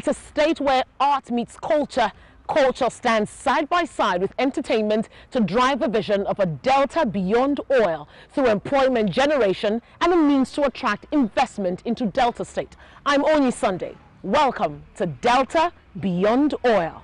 It's a state where art meets culture. Culture stands side by side with entertainment to drive a vision of a Delta beyond oil through employment generation and a means to attract investment into Delta State. I'm Oni Sunday. Welcome to Delta Beyond Oil.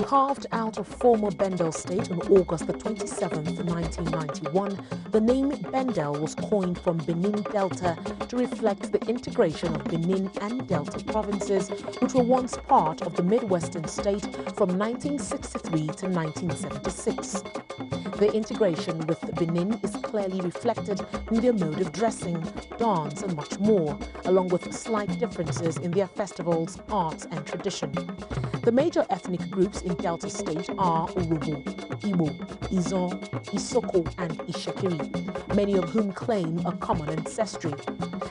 Carved out of former Bendel State on August the 27th, 1991, the name Bendel was coined from Benin Delta to reflect the integration of Benin and Delta provinces, which were once part of the Midwestern state from 1963 to 1976. The integration with Benin is clearly reflected in their mode of dressing, dance and much more, along with slight differences in their festivals, arts and tradition. The major ethnic groups in Delta State are Urhobo, Igbo, Izon, Isoko and Ishekiri, many of whom claim a common ancestry.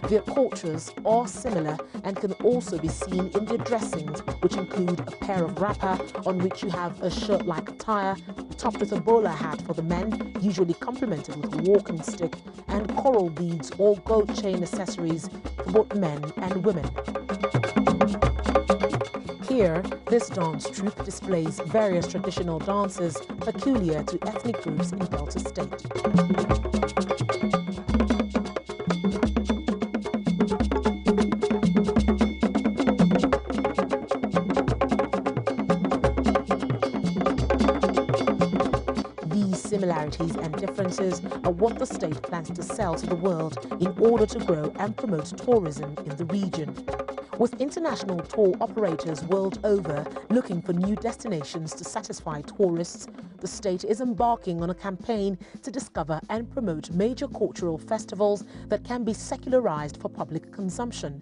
Their cultures are similar and can also be seen in their dressings, which include a pair of wrapper on which you have a shirt-like attire, topped with a bowler hat for the men, usually complemented with a walking stick, and coral beads or gold chain accessories for both men and women. Here, this dance troupe displays various traditional dances peculiar to ethnic groups in Delta State. These similarities and differences are what the state plans to sell to the world in order to grow and promote tourism in the region. With international tour operators world over looking for new destinations to satisfy tourists, the state is embarking on a campaign to discover and promote major cultural festivals that can be secularized for public consumption.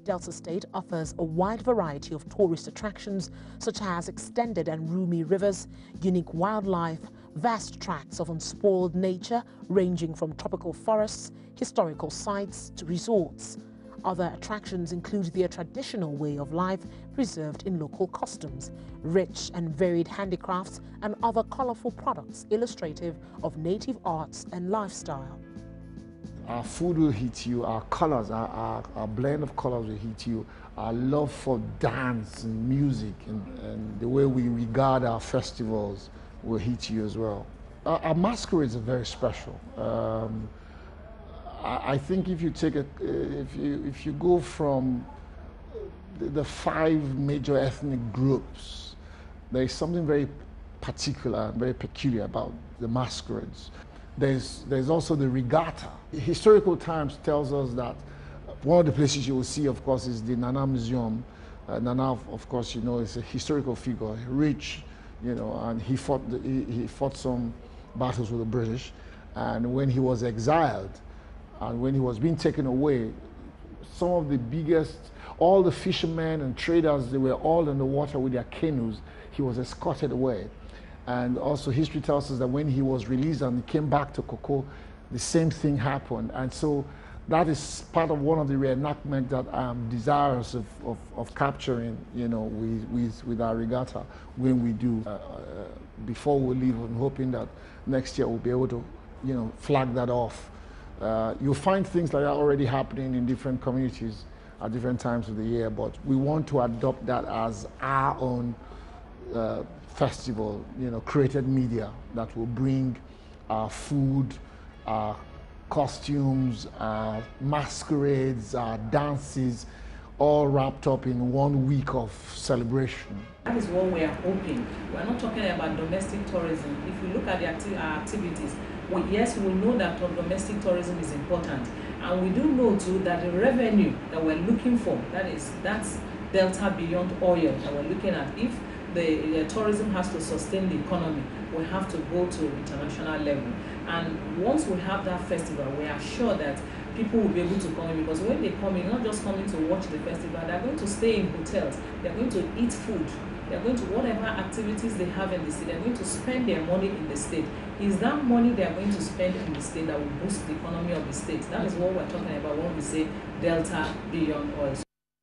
Delta State offers a wide variety of tourist attractions such as extended and roomy rivers, unique wildlife, vast tracts of unspoiled nature ranging from tropical forests, historical sites to resorts. Other attractions include their traditional way of life preserved in local customs, rich and varied handicrafts, and other colorful products illustrative of native arts and lifestyle. Our food will hit you, our colors, our blend of colors will hit you, our love for dance and music and the way we regard our festivals will hit you as well. Our masquerades are very special. I think if you take if you go from the 5 major ethnic groups, there is something very particular and very peculiar about the masquerades. There's also the regatta. Historical Times tells us that one of the places you will see, of course, is the Nana Museum. Nana, of course, you know, is a historical figure, rich, you know, and he fought some battles with the British, and when he was exiled, and when he was being taken away, some of the biggest, all the fishermen and traders, they were all in the water with their canoes. He was escorted away. And also history tells us that when he was released and he came back to Koko, the same thing happened. And so that is part of one of the reenactment that I'm desirous of capturing, you know, with our regatta when we do. Before we leave, I'm hoping that next year we'll be able to, you know, flag that off. You'll find things like that already happening in different communities at different times of the year, but we want to adopt that as our own festival, you know, created media that will bring our food, our costumes, our masquerades, our dances, all wrapped up in 1 week of celebration. That is what we are hoping. We're not talking about domestic tourism. If you look at our activities, yes, we know that domestic tourism is important, and we do know too that the revenue that we're looking for, that's Delta Beyond Oil that we're looking at. If the tourism has to sustain the economy, we have to go to international level. And once we have that festival, we are sure that people will be able to come in, because when they come in, not just coming to watch the festival, they're going to stay in hotels, they're going to eat food, they're going to whatever activities they have in the state, they're going to spend their money in the state. Is that money they're going to spend in the state that will boost the economy of the state? That is what we're talking about when we say Delta Beyond Oil.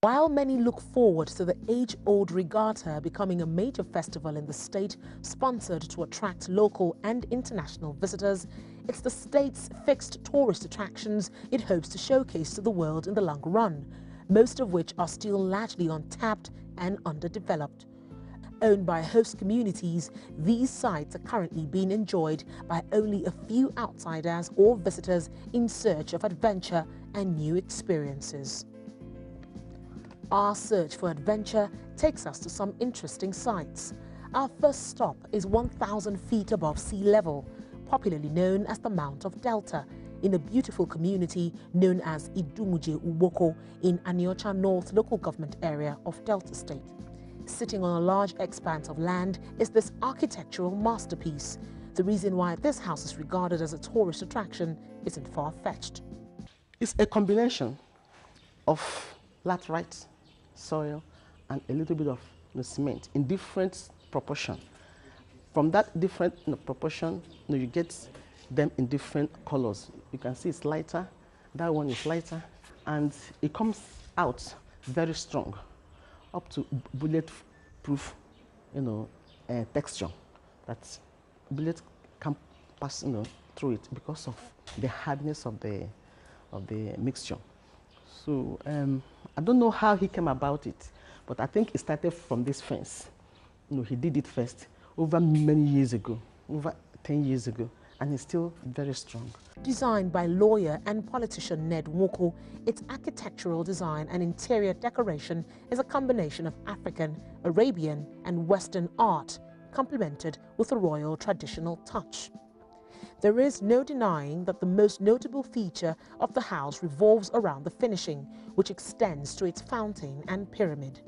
While many look forward to the age-old regatta becoming a major festival in the state, sponsored to attract local and international visitors, it's the state's fixed tourist attractions it hopes to showcase to the world in the long run. most of which are still largely untapped and underdeveloped. Owned by host communities, these sites are currently being enjoyed by only a few outsiders or visitors in search of adventure and new experiences. Our search for adventure takes us to some interesting sites. Our first stop is 1,000 feet above sea level, popularly known as the Mount of Delta, in a beautiful community known as Idumuje Uboko in Aniocha North local government area of Delta State. Sitting on a large expanse of land is this architectural masterpiece. The reason why this house is regarded as a tourist attraction isn't far-fetched. It's a combination of laterite, soil, and a little bit of cement in different proportion. From that different proportion, you get them in different colors. You can see it's lighter, that one is lighter, and it comes out very strong, up to bullet-proof, texture. That bullet can pass, through it because of the hardness of the mixture. So I don't know how he came about it, but I think it started from this fence. He did it first over many years ago, over 10 years ago, and it's still very strong. Designed by lawyer and politician Ned Nwoko, its architectural design and interior decoration is a combination of African, Arabian, and Western art, complemented with a royal traditional touch. There is no denying that the most notable feature of the house revolves around the finishing, which extends to its fountain and pyramid.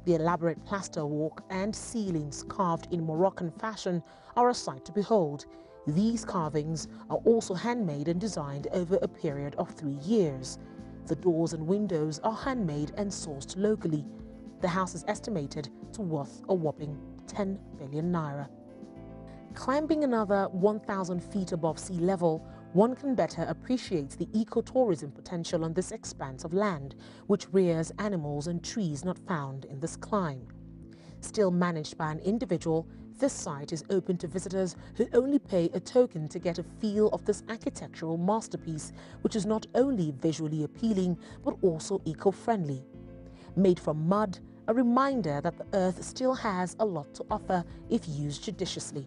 The elaborate plasterwork and ceilings carved in Moroccan fashion are a sight to behold. These carvings are also handmade and designed over a period of 3 years. The doors and windows are handmade and sourced locally. The house is estimated to worth a whopping 10 billion naira. Climbing another 1,000 feet above sea level, one can better appreciate the ecotourism potential on this expanse of land, which rears animals and trees not found in this climb. Still managed by an individual, this site is open to visitors who only pay a token to get a feel of this architectural masterpiece, which is not only visually appealing but also eco-friendly. Made from mud, a reminder that the earth still has a lot to offer if used judiciously.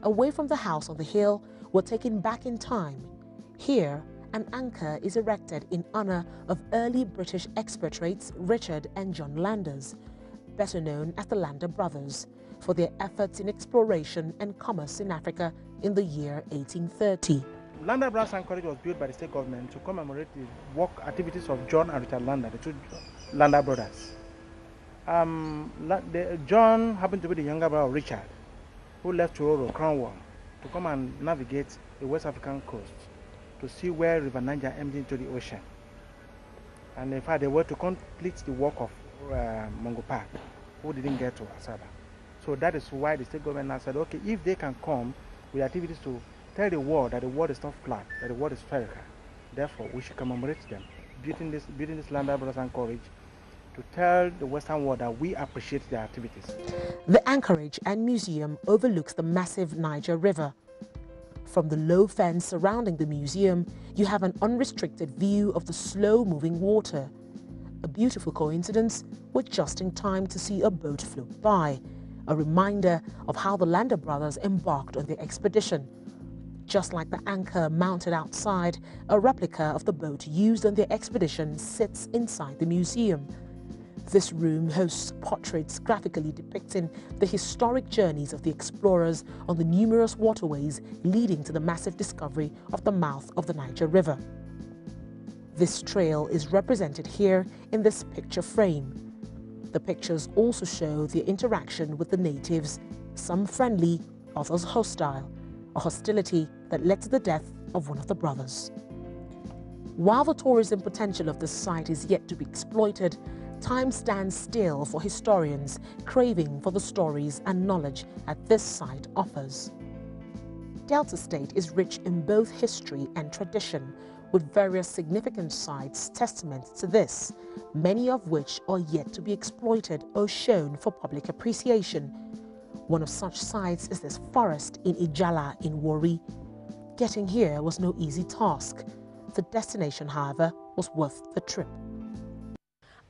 Away from the house on the hill, we're taken back in time. Here, an anchor is erected in honor of early British expatriates Richard and John Landers, better known as the Lander brothers, for their efforts in exploration and commerce in Africa in the year 1830. Lander Brothers Anchorage was built by the state government to commemorate the work activities of John and Richard Lander, the two Lander brothers. John happened to be the younger brother of Richard, who left Truro, Cornwall, to come and navigate the West African coast to see where River Niger emptied into the ocean. And in fact, they were to complete the work of Mungo Park, who didn't get to Asaba. So that is why the state government now said, okay, if they can come with activities to tell the world that the world is not flat, that the world is spherical, therefore we should commemorate them, building this Lander Brothers Anchorage to tell the Western world that we appreciate their activities. The anchorage and museum overlooks the massive Niger River. From the low fence surrounding the museum, you have an unrestricted view of the slow-moving water. A beautiful coincidence, we're just in time to see a boat float by, a reminder of how the Lander brothers embarked on their expedition. Just like the anchor mounted outside, a replica of the boat used on their expedition sits inside the museum. This room hosts portraits graphically depicting the historic journeys of the explorers on the numerous waterways leading to the massive discovery of the mouth of the Niger River. This trail is represented here in this picture frame. The pictures also show the interaction with the natives, some friendly, others hostile, a hostility that led to the death of one of the brothers. While the tourism potential of this site is yet to be exploited, time stands still for historians craving for the stories and knowledge that this site offers. Delta State is rich in both history and tradition, with various significant sites testament to this, many of which are yet to be exploited or shown for public appreciation. One of such sites is this forest in Ijala in Warri. Getting here was no easy task. The destination, however, was worth the trip.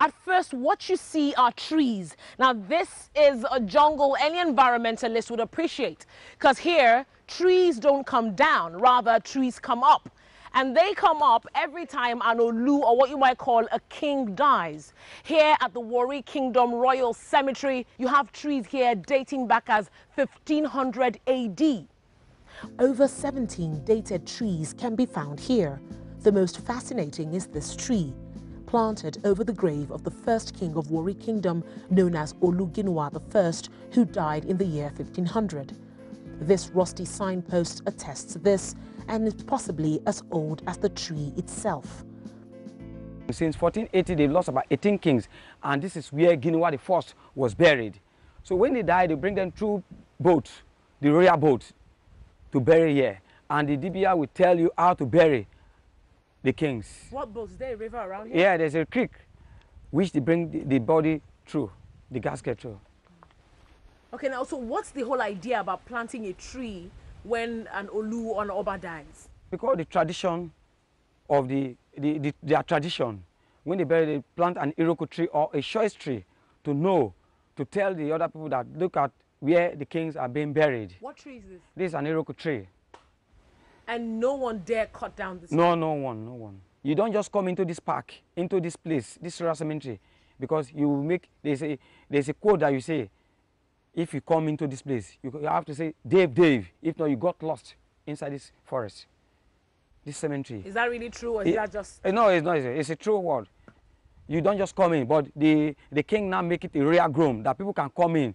At first, what you see are trees. Now, this is a jungle any environmentalist would appreciate, because here, trees don't come down, rather trees come up. And they come up every time an Olu, or what you might call a king, dies. Here at the Warri Kingdom Royal Cemetery, you have trees here dating back as 1500 AD. Over 17 dated trees can be found here. The most fascinating is this tree, planted over the grave of the first king of Warri Kingdom, known as Oluginwa I, who died in the year 1500. This rusty signpost attests to this, and is possibly as old as the tree itself. Since 1480, they've lost about 18 kings, and this is where Ginwa I was buried. So when they die, they bring them through boats, the royal boat, to bury here. And the Dibia will tell you how to bury the kings. What boat? Is there a river around here? Yeah, there's a creek, which they bring the body through, the casket through. Okay, now, so what's the whole idea about planting a tree when an Olu or an Oba dies? Because the tradition of their tradition, when they bury, they plant an Iroko tree or a choice tree to tell the other people that look at where the kings are being buried. What tree is this? This is an Iroko tree. And no one dare cut down this tree? No one. You don't just come into this park, into this place, this royal cemetery, because you make, there's a quote that you say, if you come into this place, you have to say, Dave. If not, you got lost inside this forest, this cemetery. Is that really true, or is that just... No, it's not. It's a true word. You don't just come in, but the king now make it a real groom, that people can come in.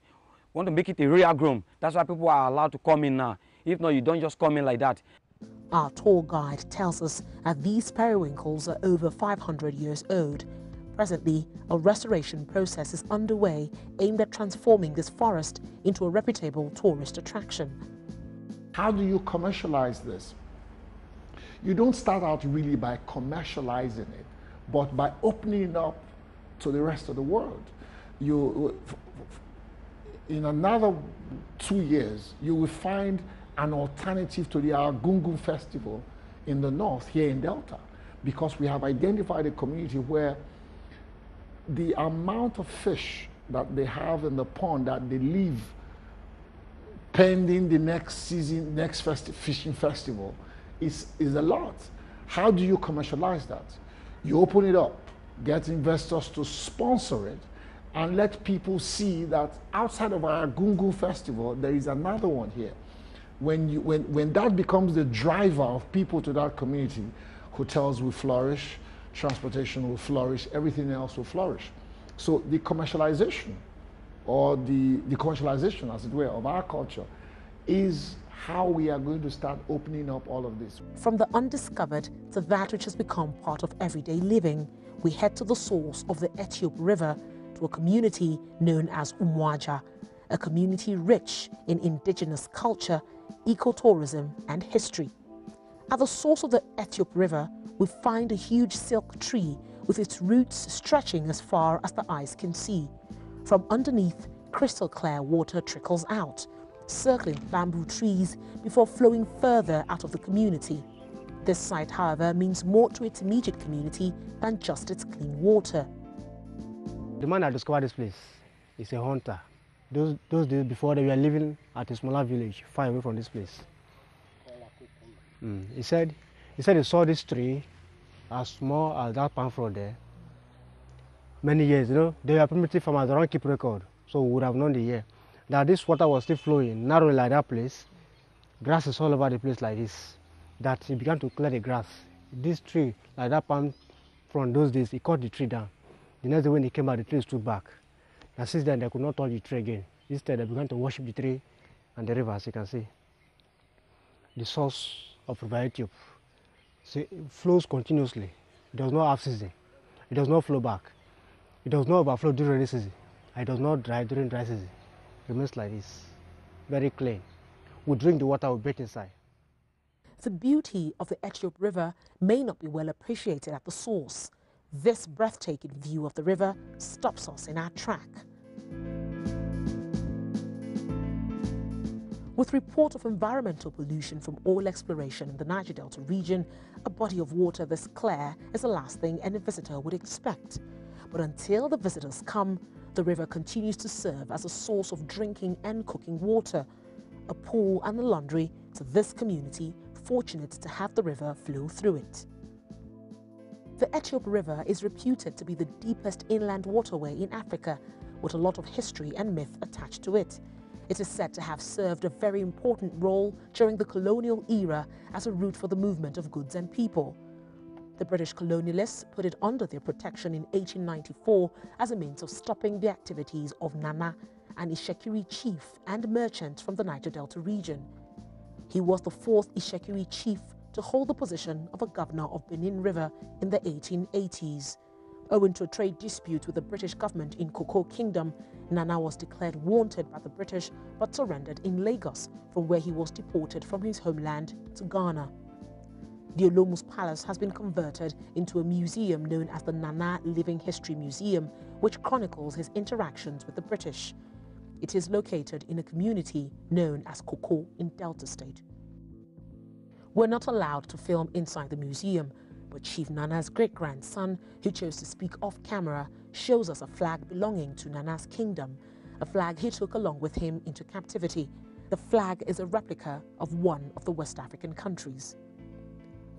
Want to make it a real groom. That's why people are allowed to come in now. If not, you don't just come in like that. Our tour guide tells us that these periwinkles are over 500 years old. Presently, a restoration process is underway aimed at transforming this forest into a reputable tourist attraction. How do you commercialize this? You don't start out really by commercializing it, but by opening it up to the rest of the world. In another 2 years, you will find an alternative to the Argungu Festival in the north, here in Delta, because we have identified a community where the amount of fish that they have in the pond that they leave pending the next season, fishing festival is a lot. How do you commercialize that? You open it up, get investors to sponsor it, and let people see that outside of our Gungu Festival, there is another one here. When that becomes the driver of people to that community, hotels will flourish, transportation will flourish, everything else will flourish. So the commercialization, or the commercialization, as it were, of our culture is how we are going to start opening up all of this. From the undiscovered to that which has become part of everyday living, we head to the source of the Ethiop River, to a community known as Umwaja, a community rich in indigenous culture, ecotourism, and history. At the source of the Ethiop River, we find a huge silk tree with its roots stretching as far as the eyes can see. From underneath, crystal clear water trickles out, circling bamboo trees before flowing further out of the community. This site, however, means more to its immediate community than just its clean water. The man that discovered this place is a hunter. Those days before, they were living at a smaller village far away from this place. He said he saw this tree as small as that palm fruit there. Many years, they were primitive farmers, they don't keep record, so we would have known the year. That this water was still flowing narrowly like that place. Grass is all over the place like this. That he began to clear the grass. This tree, like that palm from those days, he cut the tree down. The next day when he came out, the tree stood back. And since then, they could not touch the tree again. Instead, they began to worship the tree and the river, as you can see. The source of River Ethiop. So it flows continuously. It does not have season. It does not flow back. It does not overflow during rainy season. It does not dry during dry season. It remains like this, very clean. We drink the water, we bathe inside. The beauty of the Ethiop River may not be well appreciated at the source. This breathtaking view of the river stops us in our track. With report of environmental pollution from oil exploration in the Niger Delta region, a body of water this clear is the last thing any visitor would expect. But until the visitors come, the river continues to serve as a source of drinking and cooking water, a pool and a laundry to this community fortunate to have the river flow through it. The Ethiop River is reputed to be the deepest inland waterway in Africa, with a lot of history and myth attached to it. It is said to have served a very important role during the colonial era as a route for the movement of goods and people. The British colonialists put it under their protection in 1894 as a means of stopping the activities of Nana, an Ishekiri chief and merchant from the Niger Delta region. He was the fourth Ishekiri chief to hold the position of a governor of Benin River in the 1880s. Owing to a trade dispute with the British government in Cocoa Kingdom, Nana was declared wanted by the British but surrendered in Lagos, from where he was deported from his homeland to Ghana. The Olomus Palace has been converted into a museum known as the Nana Living History Museum, which chronicles his interactions with the British. It is located in a community known as Cocoa in Delta State. We're not allowed to film inside the museum, but Chief Nana's great-grandson, who chose to speak off camera, shows us a flag belonging to Nana's kingdom, a flag he took along with him into captivity. The flag is a replica of one of the West African countries.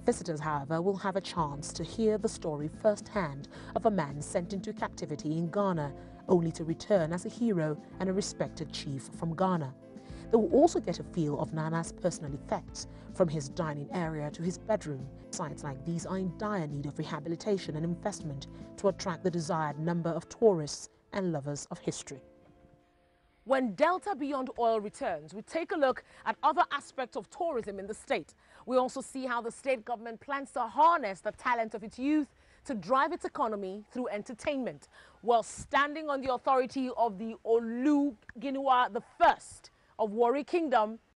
Visitors, however, will have a chance to hear the story firsthand of a man sent into captivity in Ghana, only to return as a hero and a respected chief from Ghana. They will also get a feel of Nana's personal effects, from his dining area to his bedroom. Sites like these are in dire need of rehabilitation and investment to attract the desired number of tourists and lovers of history. When Delta Beyond Oil returns, we take a look at other aspects of tourism in the state. We also see how the state government plans to harness the talent of its youth to drive its economy through entertainment, while standing on the authority of the Olu Ginua I of Warri Kingdom